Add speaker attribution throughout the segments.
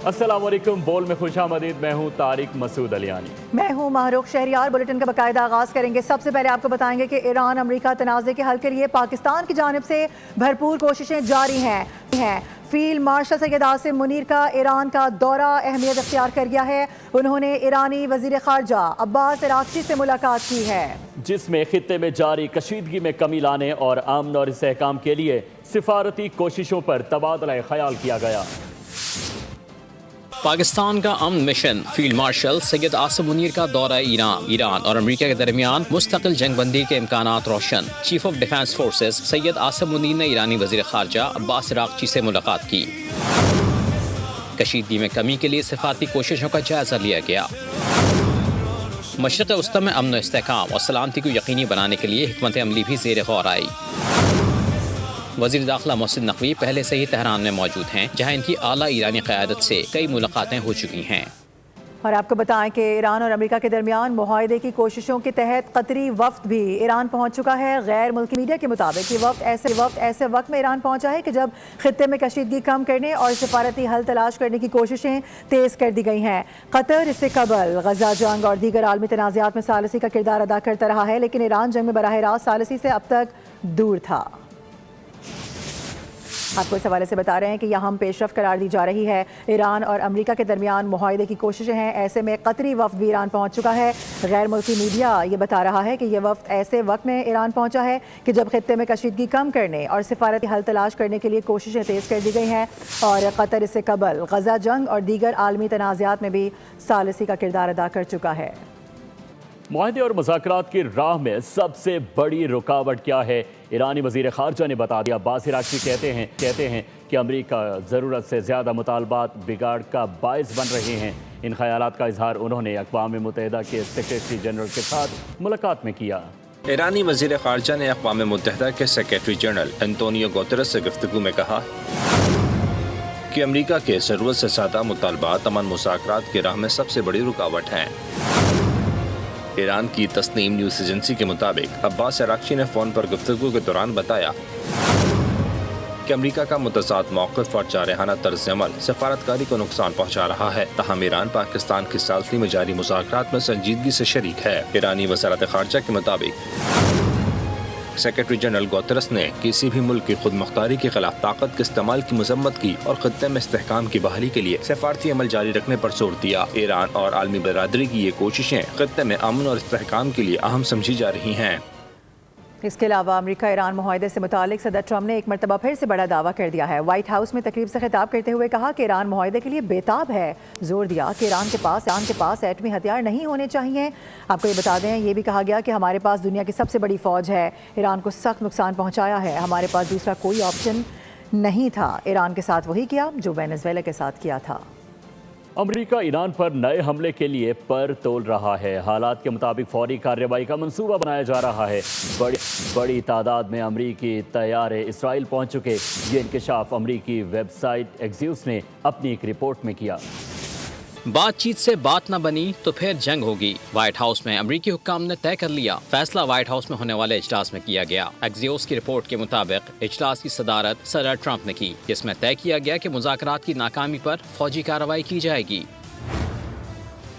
Speaker 1: अस्सलाम वालेकुम। बोल में खुशामदीद। मैं हूँ तारिक मसूद अलियानी।
Speaker 2: मैं हूँ माहरुख शहरियार। बुलेटिन का बाकायदा आगाज़ करेंगे। सबसे पहले आपको बताएंगे कि ईरान अमेरिका तनाज़े के हल के लिए पाकिस्तान की जानिब से भरपूर कोशिशें जारी हैं। फील्ड मार्शल सैयद आसिम मुनीर का ईरान का दौरा अहमियत इख्तियार कर गया है। उन्होंने ईरानी वज़ीर ख़ारजा अब्बास अराग़ची से मुलाकात की है,
Speaker 1: जिसमें खित्ते में जारी कशीदगी में कमी लाने और अमन और इस्तेहकाम के लिए सिफारती कोशिशों पर तबादला ख्याल किया गया।
Speaker 3: पाकिस्तान का अमन mission, field marshal Syed Asim Munir का दौरा ईरान और अमेरिका के दरमियान मुस्तकिल जंगबंदी के इम्कानात रोशन। Chief of defence forces Syed Asim Munir ने ईरानी वज़ीर ख़ारजा अब्बास अराग़ची से मुलाकात की। कशीदगी में कमी के लिए सिफारती कोशिशों का जायजा लिया गया। मशरिक़ वस्ती में अमन इस्तेहकाम और सलामती को यकीनी बनाने के लिए हिकमत अमली भी ज़ेर गौर आई। वज़ीर दाखिला मोहसिन नकवी पहले से ही तेहरान में मौजूद हैं, जहां इनकी आला ईरानी क़यादत से कई मुलाकातें हो चुकी हैं।
Speaker 2: और आपको बताएं कि ईरान और अमेरिका के दरमियान मुआहदे की कोशिशों के तहत कतरी वफ्द भी ईरान पहुंच चुका है। गैर मुल्की मीडिया के मुताबिक ये वफ्द ऐसे वक्त में ईरान पहुंचा है कि जब खित्ते में कशीदगी कम करने और सिफारती हल तलाश करने की कोशिशें तेज़ कर दी गई हैं। कतर इससे कबल गजा जंग और दीगर आलमी तनाज़ात में सालिसी का किरदार अदा करता रहा है, लेकिन ईरान जंग में बराह रास्त सालिसी से अब तक दूर था। आपको इस हवाले से बता रहे हैं कि यहाँ पेशरफ करार दी जा रही है। ईरान और अमेरिका के दरमियान मुआहदे की कोशिशें हैं, ऐसे में कतरी वफ्द भी ईरान पहुँच चुका है। गैर मुल्की मीडिया ये बता रहा है कि यह वफ्द ऐसे वक्त में ईरान पहुँचा है कि जब खित्ते में कशीदगी कम करने और सिफारती हल तलाश करने के लिए कोशिशें तेज़ कर दी गई हैं और कतर इससे कबल गजा जंग और दीगर आलमी तनाज़ात में भी सालिसी का किरदार अदा कर चुका है।
Speaker 1: मुआहदे और मुज़ाकरात की राह में सबसे बड़ी रुकावट क्या है? ईरानी वज़ीर ख़ारजा ने बता दिया। अब्बास अराग़ची कहते हैं कि अमेरिका ज़रूरत से ज़्यादा मुतालबात बिगाड़ का बायस बन रहे हैं। इन ख़यालात का इजहार उन्होंने अक़वाम मुत्तहिदा के सेक्रेटरी जनरल के साथ मुलाकात में किया।
Speaker 4: ईरानी वज़ीर ख़ारजा ने अक़वाम मुत्तहिदा के सेक्रेटरी जनरल एंटोनियो गुतेरेस से गुफ्तगू में कहा कि अमेरिका के ज़रूरत से ज़्यादा मुतालबात अमन मुज़ाकरात की राह में सबसे बड़ी रुकावट हैं। ईरान की तस्नीम न्यूज़ एजेंसी के मुताबिक अब्बास अराग़ची ने फ़ोन पर गुफ्तगू के दौरान बताया कि अमेरिका का मुतज़ाद मौक़िफ़ और जारहाना तर्ज़ अमल सफारतकारी को नुकसान पहुँचा रहा है। तहम ईरान पाकिस्तान की सालसी में जारी मुज़ाकरात में संजीदगी से शरीक है। ईरानी वज़ारत ख़ारजा के मुताबिक सेक्रेटरी जनरल गुतेरेस ने किसी भी मुल्क की खुद मुख्तारी के खिलाफ ताकत के इस्तेमाल की मजम्मत की और खित्ते में इस्तेहकाम की बहाली के लिए सफारती अमल जारी रखने पर जोर दिया। ईरान और आलमी बरादरी की ये कोशिशें खित्ते में अमन और इस्तेहकाम के लिए अहम समझी जा रही हैं।
Speaker 2: इसके अलावा अमेरिका ईरान मुआहदे से मुतालिक सदर ट्रम्प ने एक मरतबा फिर से बड़ा दावा कर दिया है। व्हाइट हाउस में तकरीब से खिताब करते हुए कहा कि ईरान मुआहदे के लिए बेताब है। जोर दिया कि ईरान के पास एटमी हथियार नहीं होने चाहिए। आपको ये बता दें, ये भी कहा गया कि हमारे पास दुनिया की सबसे बड़ी फ़ौज है, ईरान को सख्त नुकसान पहुँचाया है, हमारे पास दूसरा कोई ऑप्शन नहीं था। ईरान के साथ वही किया जो वेनेजुएला के साथ किया था।
Speaker 1: अमेरिका ईरान पर नए हमले के लिए पर तोल रहा है। हालात के मुताबिक फौरी कार्रवाई का मंसूबा बनाया जा रहा है। बड़ी तादाद में अमरीकी तैयारे इसराइल पहुंच चुके। ये इंकशाफ अमरीकी वेबसाइट एक्सियोस ने अपनी एक रिपोर्ट में किया।
Speaker 3: बातचीत से बात न बनी तो फिर जंग होगी। व्हाइट हाउस में अमरीकी हुक्काम ने तय कर लिया। फैसला व्हाइट हाउस में होने वाले इजलास में किया गया। एक्सियोस की रिपोर्ट के मुताबिक इजलास की सदारत सदर ट्रंप ने की, जिसमें तय किया गया कि मुज़ाकरात की नाकामी पर फौजी कार्रवाई की जाएगी।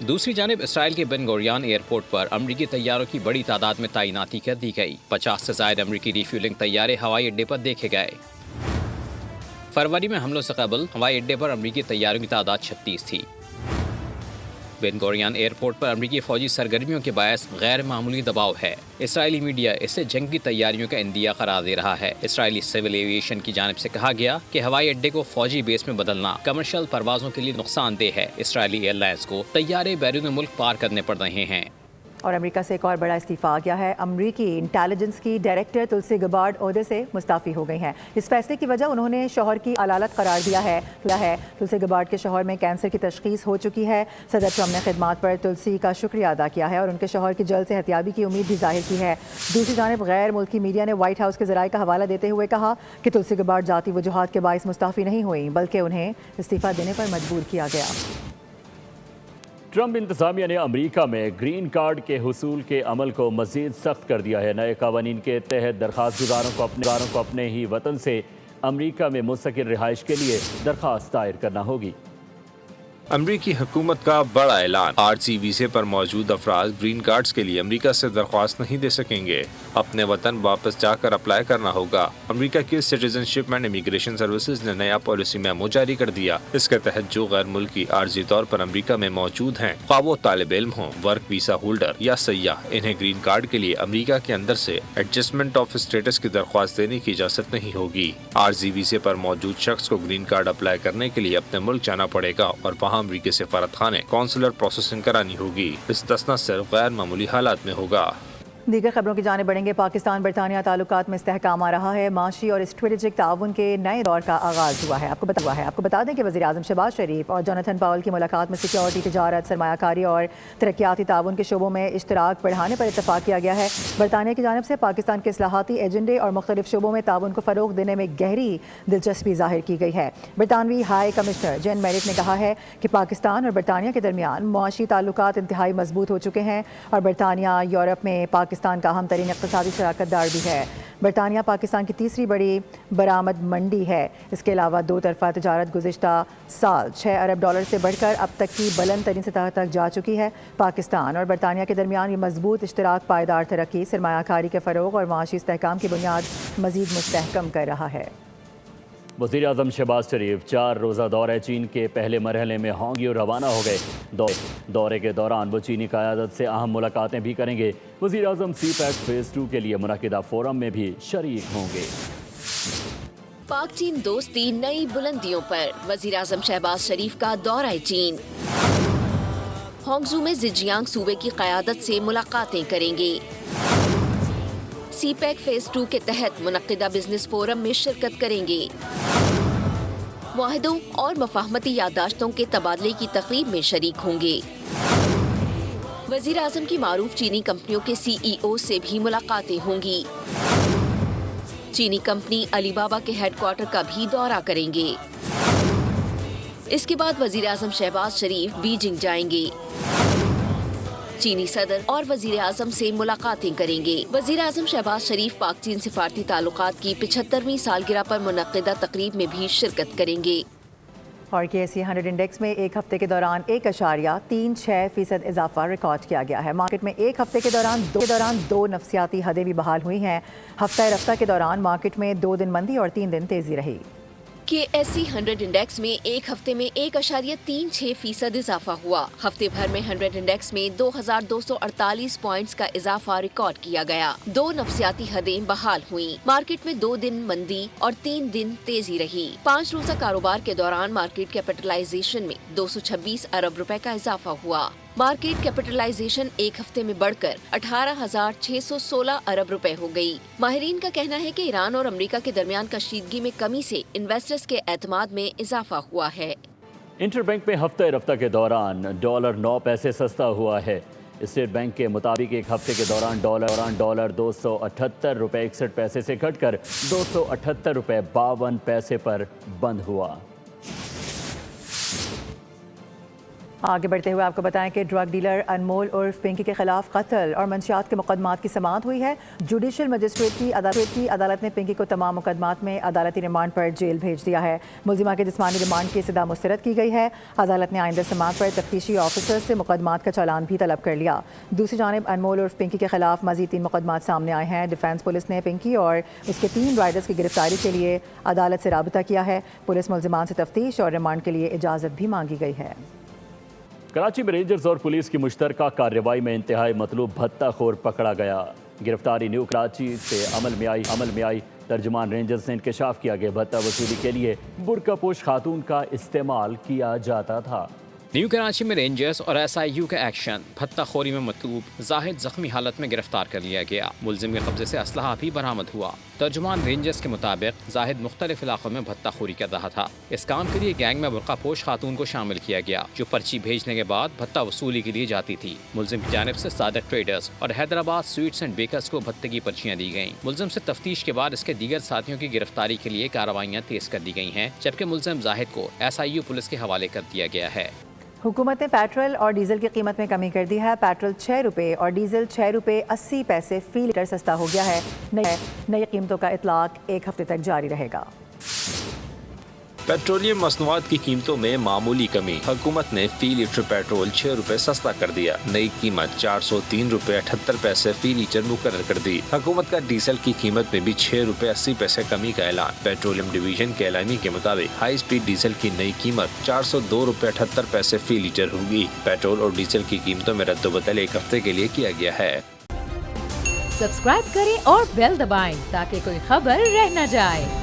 Speaker 3: दूसरी जानिब इसराइल के बेन गुरियन एयरपोर्ट पर अमरीकी तैयारों की बड़ी तादाद में तैनाती कर दी गई। 50 से ज़ायद अमरीकी रिफ्यूलिंग तैयारे हवाई अड्डे पर देखे गए। फरवरी में हमलों से कबल हवाई अड्डे पर अमरीकी तैयारों की तादाद 36 थी। बेन गुरियन एयरपोर्ट पर अमरीकी फौजी सरगर्मियों के बायस गैर मामूली दबाव है। इसराइली मीडिया इसे जंग की तैयारियों का इंदिया करार दे रहा है। इसराइली सिविल एविएशन की जानिब से कहा गया कि हवाई अड्डे को फौजी बेस में बदलना कमर्शियल परवाजों के लिए नुकसानदेह है। इसराइली एयरलाइंस को तैयारे बैरून मुल्क पार करने पड़ रहे हैं।
Speaker 2: और अमेरिका से एक और बड़ा इस्तीफा आ गया है। अमरीकी इंटेलिजेंस की डायरेक्टर तुलसी गबार्ड ओहदे से मुस्ताफ़ी हो गई हैं। इस फैसले की वजह उन्होंने शौहर की अलालत करार दिया है। तुलसी गबार्ड के शौहर में कैंसर की तशख़ीस हो चुकी है। सदर ट्रम्प ने खिदमात पर तुलसी का शुक्रिया अदा किया है और उनके शौहर की जल्द से एहतियाबी की उम्मीद भी जाहिर की है। दूसरी जानिब गैर मुल्की मीडिया ने व्हाइट हाउस के ज़राए का हवाला देते हुए कहा कि तुलसी गबार्ड जाती वजूहात के बाइस मुस्ताफ़ी नहीं हुई, बल्कि उन्हें इस्तीफ़ा देने पर मजबूर किया गया।
Speaker 1: ट्रंप इंतज़ामिया ने अमेरिका में ग्रीन कार्ड के हुसूल के अमल को मज़ीद सख्त कर दिया है। नए क़वानीन के तहत दरख्वास्त गुज़ारों को अपने ही वतन से अमेरिका में मुस्तकिल रिहाइश के लिए दरख्वास्त दायर करना होगी।
Speaker 4: امریکی حکومت کا بڑا اعلان، عارضی ویزے پر موجود افراد گرین کارڈز کے لیے امریکہ سے درخواست نہیں دے سکیں گے، اپنے وطن واپس جا کر اپلائی کرنا ہوگا۔ امریکہ کی citizen ship and immigration services نے نیا پالیسی میمو جاری کر دیا۔ اس کے تحت جو غیر ملکی عارضی طور پر امریکہ میں موجود ہیں، خواہ وہ طالب علم ہوں، ورک ویزا ہولڈر یا سیاح، انہیں گرین کارڈ کے لیے امریکہ کے اندر سے ایڈجسٹمنٹ آف اسٹیٹس کی درخواست دینے کی اجازت نہیں ہوگی۔ عارضی ویزے پر موجود شخص کو گرین کارڈ اپلائی کرنے کے لیے اپنے ملک جانا پڑے گا اور وہاں امریکی سفارت خانے کونسلر پروسیسنگ کرانی ہوگی۔ استثنا صرف غیر معمولی حالات میں ہوگا۔
Speaker 2: دیگر خبروں کی جانب بڑھیں گے۔ پاکستان برطانیہ تعلقات میں استحکام آ رہا ہے، معاشی اور اسٹریٹجک تعاون کے نئے دور کا آغاز ہوا ہے۔ آپ کو بتا دیں کہ وزیر اعظم شہباز شریف اور جوناتھن پاول کی ملاقات میں سیکیورٹی، تجارت، سرمایہ کاری اور ترقیاتی تعاون کے شعبوں میں اشتراک بڑھانے پر اتفاق کیا گیا ہے۔ برطانیہ کی جانب سے پاکستان کے اصلاحاتی ایجنڈے اور مختلف شعبوں میں تعاون کو فروغ دینے میں گہری دلچسپی ظاہر کی گئی ہے۔ برطانوی ہائی کمشنر جین میرٹ نے کہا ہے کہ پاکستان اور برطانیہ کے درمیان معاشی تعلقات انتہائی مضبوط ہو چکے ہیں اور برطانیہ یورپ میں پاکستان کا اہم ترین اقتصادی شراکت دار بھی ہے۔ برطانیہ پاکستان کی تیسری بڑی برآمد منڈی ہے۔ اس کے علاوہ دو طرفہ تجارت گزشتہ سال $6 ارب سے بڑھ کر اب تک کی بلند ترین سطح تک جا چکی ہے۔ پاکستان اور برطانیہ کے درمیان یہ مضبوط اشتراک پائیدار ترقی، سرمایہ کاری کے فروغ اور معاشی استحکام کی بنیاد مزید مستحکم کر رہا ہے۔
Speaker 1: وزیر اعظم شہباز شریف 4 روزہ دورہ چین کے پہلے مرحلے میں ہانگیو روانہ ہو گئے۔ دورے کے دوران وہ چینی قیادت سے اہم ملاقاتیں بھی کریں گے۔ وزیر اعظم سی پیک فیز 2 کے لیے منعقدہ فورم میں بھی شریک ہوں گے۔
Speaker 5: پاک چین دوستی نئی بلندیوں پر، وزیر اعظم شہباز شریف کا دورہ چین۔ ہانگزو میں زیجیانگ صوبے کی قیادت سے ملاقاتیں کریں گے۔ سی پیک فیز 2 کے تحت منعقدہ بزنس فورم میں شرکت کریں گے۔ معاہدوں اور مفاہمتی یادداشتوں کے تبادلے کی تقریب میں شریک ہوں گے۔ وزیر اعظم کی معروف چینی کمپنیوں کے CEO سے بھی ملاقاتیں ہوں گی۔ چینی کمپنی علی بابا کے ہیڈ کوارٹر کا بھی دورہ کریں گے۔ اس کے بعد وزیر اعظم شہباز شریف بیجنگ جائیں گے۔ چینی صدر اور وزیر اعظم سے ملاقاتیں کریں گے۔ وزیر اعظم شہباز شریف پاک چین سفارتی تعلقات کی 75ویں سالگرہ پر منعقدہ تقریب میں بھی شرکت کریں گے۔
Speaker 2: اور KSE 100 انڈیکس میں ایک ہفتے کے دوران 1.36% اضافہ ریکارڈ کیا گیا ہے۔ مارکیٹ میں ایک ہفتے کے دوران دو نفسیاتی حدیں بھی بحال ہوئی ہیں۔ ہفتہ رفتہ کے دوران مارکیٹ میں 2 دن مندی اور 3 دن تیزی رہی۔
Speaker 5: KSE 100 انڈیکس میں ایک ہفتے میں 1.36% اضافہ ہوا۔ ہفتے بھر میں 100 انڈیکس میں 2248 پوائنٹس کا اضافہ ریکارڈ کیا گیا۔ 2 نفسیاتی حدیں بحال ہوئیں۔ مارکیٹ میں 2 دن مندی اور 3 دن تیزی رہی۔ 5 روزہ کاروبار کے دوران مارکیٹ کیپٹلائزیشن میں 226 ارب روپے کا اضافہ ہوا۔ مارکیٹ کیپٹلائزیشن ایک ہفتے میں بڑھ کر 18,616 ارب روپے ہو گئی۔ ماہرین کا کہنا ہے کہ ایران اور امریکہ کے درمیان کشیدگی میں کمی سے انویسٹرز کے اعتماد میں اضافہ ہوا ہے۔
Speaker 1: انٹر بینک میں ہفتہ رفتہ کے دوران ڈالر 9 پیسے سستا ہوا ہے۔ اسٹیٹ بینک کے مطابق ایک ہفتے کے دوران ڈالر 278 روپے 61 پیسے سے گھٹ کر 278 روپے 52 پیسے پر بند ہوا۔
Speaker 2: آگے بڑھتے ہوئے آپ کو بتائیں کہ ڈرگ ڈیلر انمول عرف پنکی کے خلاف قتل اور منشیات کے مقدمات کی سماعت ہوئی ہے۔ جوڈیشل مجسٹریٹ کی عدالت نے پنکی کو تمام مقدمات میں عدالتی ریمانڈ پر جیل بھیج دیا ہے۔ ملزمہ کے جسمانی ریمانڈ کی سزا مسترد کی گئی ہے۔ عدالت نے آئندہ سماعت پر تفتیشی آفیسر سے مقدمات کا چالان بھی طلب کر لیا۔ دوسری جانب انمول عرف پنکی کے خلاف مزید 3 مقدمات سامنے آئے ہیں۔ ڈیفنس پولیس نے پنکی اور اس کے 3 رائڈرز کی گرفتاری کے لیے عدالت سے رابطہ کیا ہے۔ پولیس ملزمان سے تفتیش اور ریمانڈ کے لیے اجازت بھی مانگی گئی ہے۔
Speaker 1: کراچی میں رینجرز اور پولیس کی مشترکہ کارروائی میں انتہائی مطلوب بھتہ خور پکڑا گیا۔ گرفتاری نیو کراچی سے عمل میں آئی۔ ترجمان رینجرز سے انکشاف کیا کہ بھتہ وصولی کے لیے برقع پوش خاتون کا استعمال کیا جاتا تھا۔
Speaker 3: نیو کراچی میں رینجرز اور SIU کا ایکشن، بھتہ خوری میں مطلوب زاہد زخمی حالت میں گرفتار کر لیا گیا۔ ملزم کے قبضے سے اسلحہ بھی برآمد ہوا۔ ترجمان رینجرز کے مطابق زاہد مختلف علاقوں میں بھتہ خوری کر رہا تھا۔ اس کام کے لیے گینگ میں برقع پوش خاتون کو شامل کیا گیا جو پرچی بھیجنے کے بعد بھتہ وصولی کے لیے جاتی تھی۔ ملزم کی جانب سے صادق ٹریڈرز اور حیدرآباد سویٹس اینڈ بیکرز کو بھتے کی پرچیاں دی گئیں۔ ملزم سے تفتیش کے بعد اس کے دیگر ساتھیوں کی گرفتاری کے لیے کارروائیاں تیز کر دی گئی ہیں، جبکہ ملزم زاہد کو SIU پولیس کے حوالے کر دیا گیا ہے۔
Speaker 2: حکومت نے پیٹرول اور ڈیزل کی قیمت میں کمی کر دی ہے۔ پیٹرول 6 روپے اور ڈیزل 6 روپے 80 پیسے فی لیٹر سستا ہو گیا ہے۔ نئی قیمتوں کا اطلاق ایک ہفتے تک جاری رہے گا۔
Speaker 4: पेट्रोलियम मसनूआत की कीमतों में मामूली कमी। हुकूमत ने फी लीटर पेट्रोल 6 रुपए सस्ता कर दिया। नई कीमत 403 रुपए 78 पैसे फी लीटर मुकर्रर कर दी। हुकूमत का डीजल की कीमत में भी 6 रुपए 80 पैसे कमी का ऐलान। पेट्रोलियम डिवीजन के एलानी के मुताबिक हाई स्पीड डीजल की नई कीमत 402 रुपए 78 पैसे फी लीटर होगी। पेट्रोल और डीजल की कीमतों में रद्द-ओ-बदल एक हफ्ते के लिए किया गया है।
Speaker 6: सब्सक्राइब करें और बेल दबाएं ताकि कोई खबर रह न जाए।